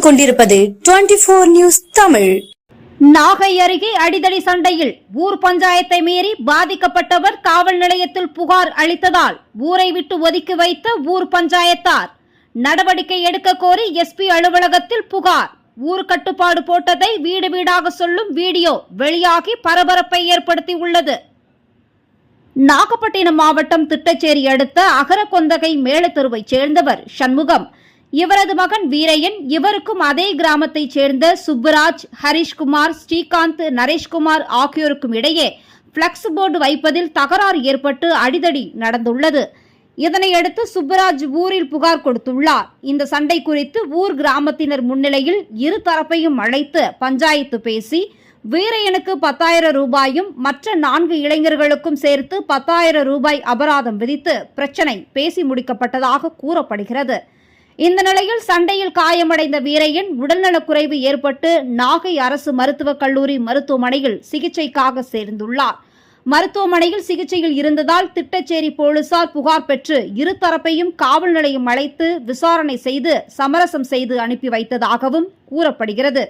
கொண்டிருப்பது 24 நியூஸ் தமிழ். நாகை அருகே அடிதடி சண்டையில் ஊர் பஞ்சாயத்தை மீறி பாதிக்கப்பட்டவர் காவல் நிலையத்தில் புகார் அளித்ததால் ஊரை விட்டு ஒதுக்கி வைத்த ஊர் பஞ்சாயத்தார். நடவடிக்கை எடுக்க கோரி எஸ்பி அலுவலகத்தில் புகார். ஊர் கட்டுப்பாடு போட்டதை வீடு வீடாக சொல்லும் வீடியோ வெளியாகி பரபரப்பை ஏற்படுத்தியுள்ளது. நாகப்பட்டினம் மாவட்டம் திட்டச்சேரி அடுத்த அகரகொந்தகை மேலத்தெருவைச் சேர்ந்தவர் சண்முகம். இவரது மகன் வீரையன், இவருக்கும் அதே கிராமத்தைச் சேர்ந்த சுப்புராஜ், ஹரிஷ்குமார், ஸ்ரீகாந்த், நரேஷ்குமார் ஆகியோருக்கும் இடையே பிளக்ஸ் போர்டு வைப்பதில் தகராறு ஏற்பட்டு அடிதடி நடந்துள்ளது. இதனையடுத்து சுப்புராஜ் ஊரில் புகார் கொடுத்துள்ளார். இந்த சண்டை குறித்து ஊர் கிராமத்தினர் முன்னிலையில் இரு தரப்பையும் அழைத்து பஞ்சாயத்து பேசி வீரையனுக்கு 10,000 ரூபாயும் மற்ற 4 இளைஞர்களுக்கும் சேர்த்து 10,000 ரூபாய் அபராதம் விதித்து பிரச்சனை பேசி முடிக்கப்பட்டதாக கூறப்படுகிறது. இந்த நிலையில் சண்டையில் காயமடைந்த வீரையன் உடல்நலக்குறைவு ஏற்பட்டு நாகை அரசு மருத்துவக் கல்லூரி மருத்துவமனையில் சிகிச்சைக்காக சேர்ந்துள்ளார். மருத்துவமனையில் சிகிச்சையில் இருந்ததால் திட்டச்சேரி போலீசார் புகார் பெற்று இரு தரப்பையும் காவல் நிலையம் அழைத்து விசாரணை செய்து சமரசம் செய்து அனுப்பி வைத்ததாகவும் கூறப்படுகிறது.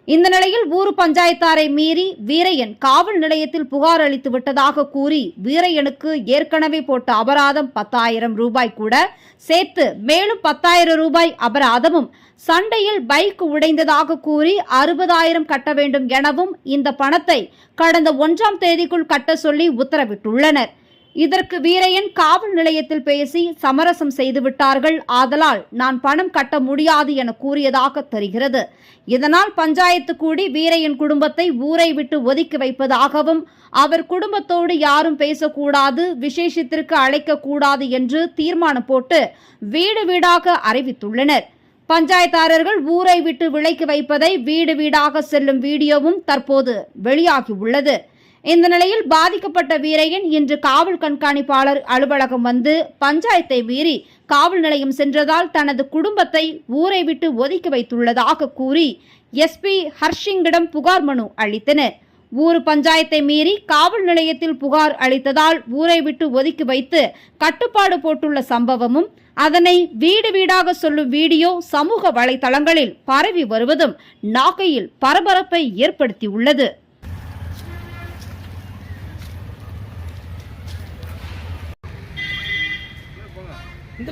இந்த நிலையில் ஊர் பஞ்சாயத்தாரை மீறி வீரையன் காவல் நிலையத்தில் புகார் அளித்து விட்டதாக கூறி வீரையனுக்கு ஏற்கனவே போட்ட அபராதம் 10,000 ரூபாய் கூட சேர்த்து மேலும் 10,000 ரூபாய் அபராதமும், சண்டையில் பைக் உடைந்ததாக கூறி 60,000 கட்ட வேண்டும் எனவும் இந்த பணத்தை கடந்த 1ஆம் தேதிக்குள் கட்ட சொல்லி உத்தரவிட்டுள்ளனர். இதற்கு வீரையன் காவல் நிலையத்தில் பேசி சமரசம் செய்துவிட்டார்கள், ஆதலால் நான் பணம் கட்ட முடியாது என கூறியதாக தெரிகிறது. இதனால் பஞ்சாயத்து கூடி வீரையன் குடும்பத்தை ஊரை விட்டு ஒதுக்கி வைப்பதாகவும் அவர் குடும்பத்தோடு யாரும் பேசக்கூடாது, விசேஷத்திற்கு அழைக்கக்கூடாது என்று தீர்மானம் போட்டு வீடு வீடாக அறிவித்துள்ளனர். பஞ்சாயத்தாரர்கள் ஊரை விட்டு விலக்கி வைப்பதை வீடு வீடாக செல்லும் வீடியோவும் தற்போது வெளியாகியுள்ளது. இந்த நிலையில் பாதிக்கப்பட்ட வீரையன் இன்று காவல் கண்காணிப்பாளர் அலுவலகம் வந்து பஞ்சாயத்தை மீறி காவல் நிலையம் சென்றதால் தனது குடும்பத்தை ஊரை விட்டு ஒதுக்கி வைத்துள்ளதாக கூறி எஸ்பி ஹர்ஷிங்கிடம் புகார் மனு அளித்தனர். ஊர் பஞ்சாயத்தை மீறி காவல் நிலையத்தில் புகார் அளித்ததால் ஊரை விட்டு ஒதுக்கி வைத்து கட்டுப்பாடு போட்டுள்ள சம்பவமும், அதனை வீடு வீடாக சொல்லும் வீடியோ சமூக வலைதளங்களில் பரவி வருவதும் நாகையில் பரபரப்பை ஏற்படுத்தியுள்ளது. இந்த